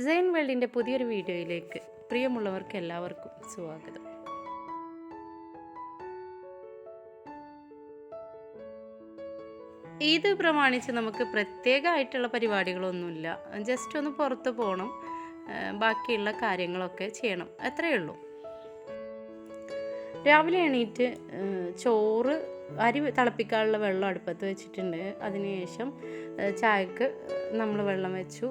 സെയിൻ വേൾഡിൻ്റെ പുതിയൊരു വീഡിയോയിലേക്ക് പ്രിയമുള്ളവർക്ക് എല്ലാവർക്കും സ്വാഗതം. ഈദ് പ്രമാണിച്ച് നമുക്ക് പ്രത്യേകമായിട്ടുള്ള പരിപാടികളൊന്നുമില്ല. ജസ്റ്റ് ഒന്ന് പുറത്ത് പോകണം, ബാക്കിയുള്ള കാര്യങ്ങളൊക്കെ ചെയ്യണം, അത്രയേ ഉള്ളൂ. രാവിലെ എണീറ്റ് ചോറ് അരി തിളപ്പിക്കാനുള്ള വെള്ളം അടുപ്പത്ത് വെച്ചിട്ടുണ്ട്. അതിനുശേഷം ചായക്ക് നമ്മൾ വെള്ളം വെച്ചു.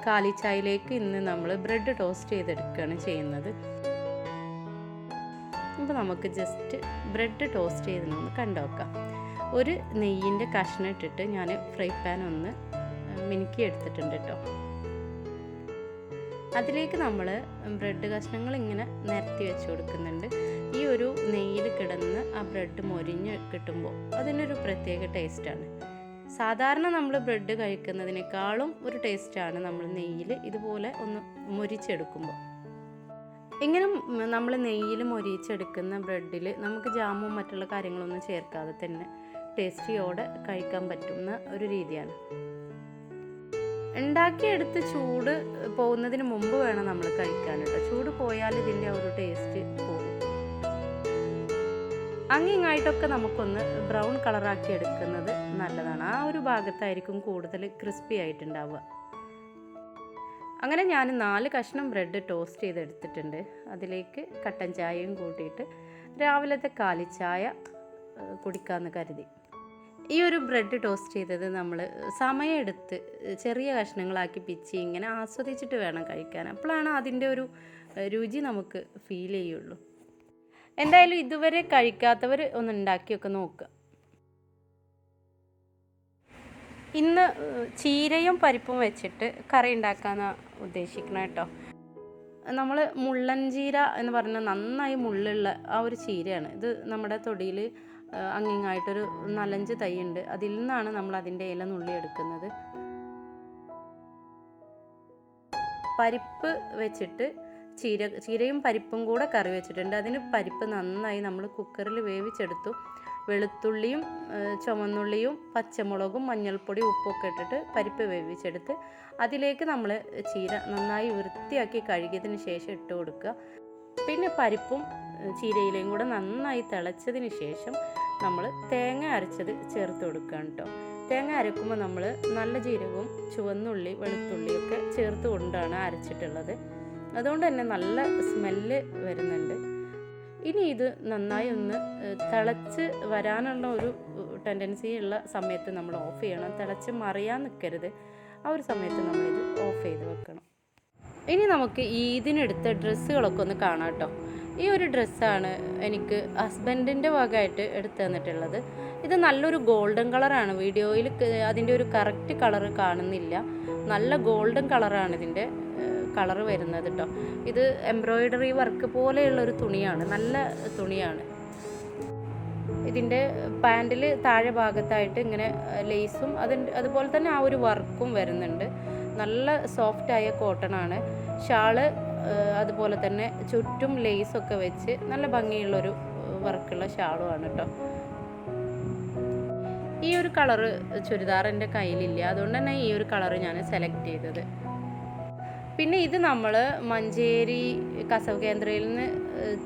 കാലിച്ചായയിലേക്ക് ഇന്ന് നമ്മൾ ബ്രെഡ് ടോസ്റ്റ് ചെയ്തെടുക്കുകയാണ് ചെയ്യുന്നത്. അപ്പോൾ നമുക്ക് ജസ്റ്റ് ബ്രെഡ് ടോസ്റ്റ് ചെയ്തെന്നൊന്ന് കണ്ടുനോക്കാം. ഒരു നെയ്യിൻ്റെ കഷ്ണം ഇട്ടിട്ട് ഞാൻ ഫ്രൈ പാൻ ഒന്ന് മിനുക്കി എടുത്തിട്ടുണ്ട് കേട്ടോ. അതിലേക്ക് നമ്മൾ ബ്രെഡ് കഷ്ണങ്ങൾ ഇങ്ങനെ നിരത്തി വെച്ച് കൊടുക്കുന്നുണ്ട്. ഈ ഒരു നെയ്യിൽ കിടന്ന് ആ ബ്രെഡ് മൊരിഞ്ഞ് കിട്ടുമ്പോൾ അതിനൊരു പ്രത്യേക ടേസ്റ്റാണ്. സാധാരണ നമ്മൾ ബ്രെഡ് കഴിക്കുന്നതിനേക്കാളും ഒരു ടേസ്റ്റാണ് നമ്മൾ നെയ്യിൽ ഇതുപോലെ ഒന്ന് മൊരിച്ചെടുക്കുമ്പോൾ. ഇങ്ങനെ നമ്മൾ നെയ്യിൽ മൊരിച്ചെടുക്കുന്ന ബ്രെഡിൽ നമുക്ക് ജാമും മറ്റുള്ള കാര്യങ്ങളൊന്നും ചേർക്കാതെ തന്നെ ടേസ്റ്റിയോടെ കഴിക്കാൻ പറ്റുന്ന ഒരു രീതിയാണ്. ഉണ്ടാക്കിയെടുത്ത് ചൂട് പോകുന്നതിന് മുമ്പ് വേണം നമ്മൾ കഴിക്കാൻ കേട്ടോ. ചൂട് പോയാൽ ഇതിൻ്റെ ഒരു ടേസ്റ്റ് പോകും. അങ്ങിങ്ങായിട്ടൊക്കെ നമുക്കൊന്ന് ബ്രൗൺ കളറാക്കി എടുക്കുന്നത് നല്ലതാണ്. ആ ഒരു ഭാഗത്തായിരിക്കും കൂടുതൽ ക്രിസ്പി ആയിട്ടുണ്ടാവുക. അങ്ങനെ ഞാൻ 4 കഷ്ണം ബ്രെഡ് ടോസ്റ്റ് ചെയ്തെടുത്തിട്ടുണ്ട്. അതിലേക്ക് കട്ടൻ ചായയും കൂട്ടിയിട്ട് രാവിലത്തെ കാലിച്ചായ കുടിക്കാമെന്ന് കരുതി. ഈ ഒരു ബ്രെഡ് ടോസ്റ്റ് ചെയ്തത് നമ്മൾ സമയമെടുത്ത് ചെറിയ കഷ്ണങ്ങളാക്കി പിച്ചി ഇങ്ങനെ ആസ്വദിച്ചിട്ട് വേണം കഴിക്കാൻ. അപ്പോഴാണ് അതിൻ്റെ ഒരു രുചി നമുക്ക് ഫീൽ ചെയ്യുള്ളൂ. എന്തായാലും ഇതുവരെ കഴിക്കാത്തവർ ഒന്ന് ഉണ്ടാക്കിയൊക്കെ നോക്കുക. ഇന്ന് ചീരയും പരിപ്പും വെച്ചിട്ട് കറി ഉണ്ടാക്കാനാണ് ഉദ്ദേശിക്കണം കേട്ടോ. നമ്മൾ മുള്ളൻ ചീര എന്ന് പറഞ്ഞാൽ നന്നായി മുള്ളുള്ള ആ ഒരു ചീരയാണ് ഇത്. നമ്മുടെ തൊടിയിൽ അങ്ങിങ്ങായിട്ടൊരു 4-5 തൈ ഉണ്ട്. അതിൽ നിന്നാണ് നമ്മൾ അതിൻ്റെ ഇല നുള്ളി എടുക്കുന്നത്. പരിപ്പ് വെച്ചിട്ട് ചീരയും പരിപ്പും കൂടെ കറി വെച്ചിട്ടുണ്ട്. അതിന് പരിപ്പ് നന്നായി നമ്മൾ കുക്കറിൽ വേവിച്ചെടുത്തു. വെളുത്തുള്ളിയും ചുവന്നുള്ളിയും പച്ചമുളകും മഞ്ഞൾപ്പൊടി ഉപ്പൊക്കെ ഇട്ടിട്ട് പരിപ്പ് വേവിച്ചെടുത്ത് അതിലേക്ക് നമ്മൾ ചീര നന്നായി വൃത്തിയാക്കി കഴുകിയതിന് ശേഷം ഇട്ട് കൊടുക്കുക. പിന്നെ പരിപ്പും ചീരയിലയും കൂടെ നന്നായി തിളച്ചതിന് ശേഷം നമ്മൾ തേങ്ങ അരച്ചത് ചേർത്ത് കൊടുക്കുകയാണ് കേട്ടോ. തേങ്ങ അരക്കുമ്പോൾ നമ്മൾ നല്ല ജീരകവും ചുവന്നുള്ളി വെളുത്തുള്ളിയൊക്കെ ചേർത്ത് കൊണ്ടാണ് അരച്ചിട്ടുള്ളത്. അതുകൊണ്ട് തന്നെ നല്ല സ്മെല്ല് വരുന്നുണ്ട്. ഇനി ഇത് നന്നായി ഒന്ന് തിളച്ച് വരാനുള്ള ഒരു ടെൻഡൻസി ഉള്ള സമയത്ത് നമ്മൾ ഓഫ് ചെയ്യണം. തിളച്ച് മറിയാൻ നിൽക്കരുത്. ആ ഒരു സമയത്ത് നമ്മളിത് ഓഫ് ചെയ്ത് വെക്കണം. ഇനി നമുക്ക് ഇതിനെടുത്ത ഡ്രസ്സുകളൊക്കെ ഒന്ന് കാണാം കേട്ടോ. ഈ ഒരു ഡ്രസ്സാണ് എനിക്ക് ഹസ്ബൻഡിൻ്റെ ഭാഗമായിട്ട് എടുത്തു തന്നിട്ടുള്ളത്. ഇത് നല്ലൊരു ഗോൾഡൻ കളറാണ്. വീഡിയോയിൽ അതിൻ്റെ ഒരു കറക്റ്റ് കളറ് കാണുന്നില്ല. നല്ല ഗോൾഡൻ കളറാണ് ഇതിൻ്റെ കളറ് വരുന്നത് കേട്ടോ. ഇത് എംബ്രോയിഡറി വർക്ക് പോലെയുള്ളൊരു തുണിയാണ്, നല്ല തുണിയാണ്. ഇതിൻ്റെ പാൻറ്റിൽ താഴെ ഭാഗത്തായിട്ട് ഇങ്ങനെ ലേസും അതുപോലെ തന്നെ ആ ഒരു വർക്കും വരുന്നുണ്ട്. നല്ല സോഫ്റ്റായ കോട്ടണാണ്. ഷാള് അതുപോലെ തന്നെ ചുറ്റും ലേസൊക്കെ വെച്ച് നല്ല ഭംഗിയുള്ളൊരു വർക്കുള്ള ഷാളുമാണ് കേട്ടോ. ഈ ഒരു കളറ് ചുരിദാർ എൻ്റെ കയ്യിലില്ല, അതുകൊണ്ട് തന്നെ ഈ ഒരു കളറ് ഞാൻ സെലക്ട് ചെയ്തത്. പിന്നെ ഇത് നമ്മൾ മഞ്ചേരി കസവ് കേന്ദ്രയിൽ നിന്ന്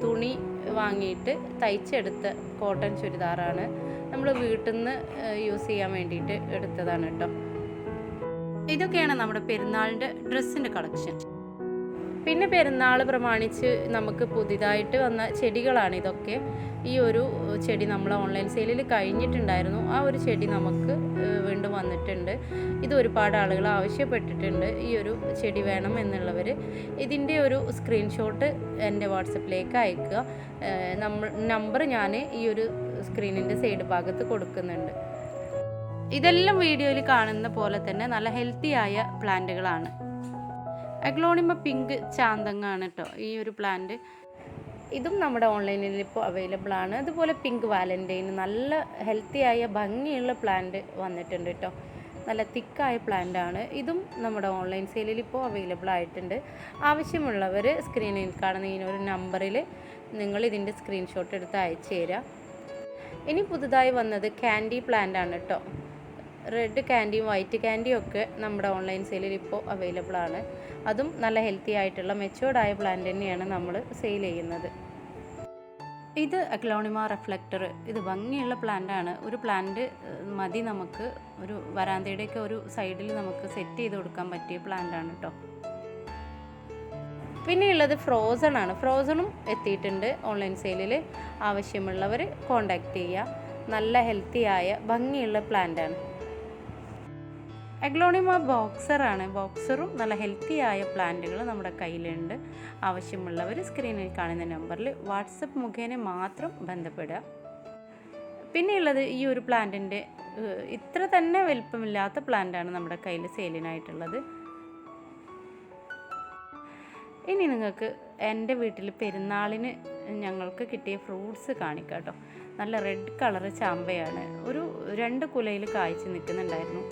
തുണി വാങ്ങിയിട്ട് തയ്ച്ചെടുത്ത കോട്ടൺ ചുരിദാറാണ്. നമ്മൾ വീട്ടിൽ നിന്ന് യൂസ് ചെയ്യാൻ വേണ്ടിയിട്ട് എടുത്തതാണ് കേട്ടോ. ഇതൊക്കെയാണ് നമ്മുടെ പെരുന്നാളിൻ്റെ ഡ്രസ്സിൻ്റെ കളക്ഷൻ. പിന്നെ പെരുന്നാൾ പ്രമാണിച്ച് നമുക്ക് പുതിയതായിട്ട് വന്ന ചെടികളാണ് ഇതൊക്കെ. ഈ ഒരു ചെടി നമ്മൾ ഓൺലൈൻ സെയിലിൽ കഴിഞ്ഞിട്ടുണ്ടായിരുന്നു. ആ ഒരു ചെടി നമുക്ക് വീണ്ടും വന്നിട്ടുണ്ട്. ഇത് ഒരുപാട് ആളുകൾ ആവശ്യപ്പെട്ടിട്ടുണ്ട്. ഈ ഒരു ചെടി വേണം എന്നുള്ളവർ ഇതിൻ്റെ ഒരു സ്ക്രീൻഷോട്ട് എൻ്റെ വാട്സപ്പിലേക്ക് അയക്കുക. നമ്പർ ഞാൻ ഈ ഒരു സ്ക്രീനിൻ്റെ സൈഡ് ഭാഗത്ത് കൊടുക്കുന്നുണ്ട്. ഇതെല്ലാം വീഡിയോയിൽ കാണുന്ന പോലെ തന്നെ നല്ല ഹെൽത്തിയായ പ്ലാന്റുകളാണ്. അഗ്ലോണിമ പിങ്ക് ചാന്തങ്ങാണ് കേട്ടോ ഈ ഒരു പ്ലാന്റ്. ഇതും നമ്മുടെ ഓൺലൈനിൽ ഇപ്പോൾ അവൈലബിൾ ആണ്. അതുപോലെ പിങ്ക് വാലൻറ്റൈൻ നല്ല ഹെൽത്തിയായ ഭംഗിയുള്ള പ്ലാന്റ് വന്നിട്ടുണ്ട് കേട്ടോ. നല്ല തിക്കായ പ്ലാന്റാണ്. ഇതും നമ്മുടെ ഓൺലൈൻ സെയിലിൽ ഇപ്പോൾ അവൈലബിൾ ആയിട്ടുണ്ട്. ആവശ്യമുള്ളവർ സ്ക്രീനിൽ കാണുന്ന ഈ ഒരു നമ്പറിൽ നിങ്ങൾ ഇതിൻ്റെ സ്ക്രീൻഷോട്ട് എടുത്ത് അയച്ചു തരിക. ഇനി പുതുതായി വന്നത് ക്യാൻഡി പ്ലാന്റ് ആണ് കേട്ടോ. റെഡ് ക്യാൻഡിയും വൈറ്റ് ക്യാൻഡിയും ഒക്കെ നമ്മുടെ ഓൺലൈൻ സെയിലിൽ ഇപ്പോൾ അവൈലബിൾ ആണ്. അതും നല്ല ഹെൽത്തി ആയിട്ടുള്ള മെച്ചുവേർഡായ പ്ലാന്റ് തന്നെയാണ് നമ്മൾ സെയിൽ ചെയ്യുന്നത്. ഇത് അഗ്ലോണിമ റിഫ്ലക്ടർ. ഇത് ഭംഗിയുള്ള പ്ലാന്റ് ആണ്. ഒരു പ്ലാന്റ് മതി നമുക്ക്, ഒരു വരാന്തയുടെയൊക്കെ ഒരു സൈഡിൽ നമുക്ക് സെറ്റ് ചെയ്ത് കൊടുക്കാൻ പറ്റിയ പ്ലാന്റ് ആണ് കേട്ടോ. പിന്നെയുള്ളത് ഫ്രോസൺ ആണ്. ഫ്രോസണും എത്തിയിട്ടുണ്ട് ഓൺലൈൻ സെയിലിൽ. ആവശ്യമുള്ളവർ കോണ്ടാക്ട് ചെയ്യുക. നല്ല ഹെൽത്തിയായ ഭംഗിയുള്ള പ്ലാന്റ് ആണ്. അഗ്ലോണിമ ബോക്സറാണ്. ബോക്സറും നല്ല ഹെൽത്തിയായ പ്ലാന്റുകൾ നമ്മുടെ കയ്യിലുണ്ട്. ആവശ്യമുള്ളവർ സ്ക്രീനിൽ കാണുന്ന നമ്പറിൽ വാട്സപ്പ് മുഖേന മാത്രം ബന്ധപ്പെടുക. പിന്നെയുള്ളത് ഈ ഒരു പ്ലാന്റിൻ്റെ ഇത്ര തന്നെ വലിപ്പമില്ലാത്ത പ്ലാന്റാണ് നമ്മുടെ കയ്യിൽ സെയിലിനായിട്ടുള്ളത്. ഇനി നിങ്ങൾക്ക് എൻ്റെ വീട്ടിൽ പെരുന്നാളിന് ഞങ്ങൾക്ക് കിട്ടിയ ഫ്രൂട്ട്സ് കാണിക്കാം കേട്ടോ. നല്ല റെഡ് കളറ് ചാമ്പയാണ്. ഒരു 2 കുലയിൽ കായ്ച്ച് നിൽക്കുന്നുണ്ടായിരുന്നു.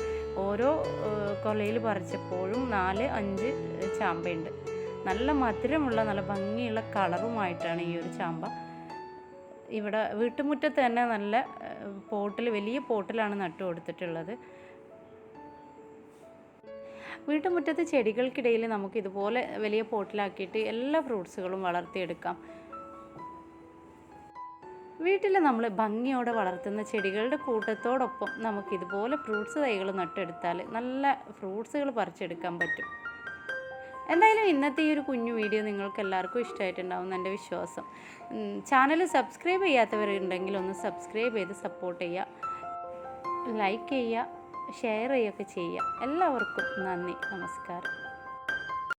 ഓരോ കൊലയിൽ പറിച്ചപ്പോഴും 4-5 ചാമ്പയുണ്ട്. നല്ല മധുരമുള്ള നല്ല ഭംഗിയുള്ള കളറുമായിട്ടാണ് ഈ ഒരു ചാമ്പ. ഇവിടെ വീട്ടുമുറ്റത്ത് തന്നെ നല്ല വലിയ പോട്ടിലാണ് നട്ടു കൊടുത്തിട്ടുള്ളത്. വീട്ടുമുറ്റത്ത് ചെടികൾക്കിടയിൽ നമുക്ക് ഇതുപോലെ വലിയ പോട്ടിലാക്കിയിട്ട് എല്ലാ ഫ്രൂട്ട്സുകളും വളർത്തിയെടുക്കാം. വീട്ടിൽ നമ്മൾ ഭംഗിയോടെ വളർത്തുന്ന ചെടികളുടെ കൂട്ടത്തോടൊപ്പം നമുക്കിതുപോലെ ഫ്രൂട്ട്സ് തൈകൾ നട്ടെടുത്താൽ നല്ല ഫ്രൂട്ട്സുകൾ പറിച്ചെടുക്കാൻ പറ്റും. എന്തായാലും ഇന്നത്തെ ഈ ഒരു കുഞ്ഞു വീഡിയോ നിങ്ങൾക്ക് എല്ലാവർക്കും ഇഷ്ടമായിട്ടുണ്ടാവും എൻ്റെ വിശ്വാസം. ചാനൽ സബ്സ്ക്രൈബ് ചെയ്യാത്തവരുണ്ടെങ്കിൽ ഒന്ന് സബ്സ്ക്രൈബ് ചെയ്ത് സപ്പോർട്ട് ചെയ്യുക, ലൈക്ക് ചെയ്യുക, ഷെയർ ചെയ്യുകയൊക്കെ ചെയ്യുക. എല്ലാവർക്കും നന്ദി, നമസ്കാരം.